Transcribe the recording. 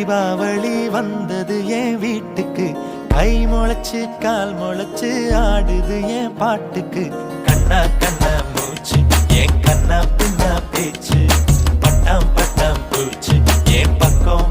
தீபாவளி வந்தது என் வீட்டுக்கு கை முளைச்சு கால் முளைச்சு ஆடுது என் பாட்டுக்கு கண்ணா கண்ணா மூச்சு என் கண்ணா பின்னா பேச்சு பட்டாம் பட்டாம் பூச்சு என் பக்கம்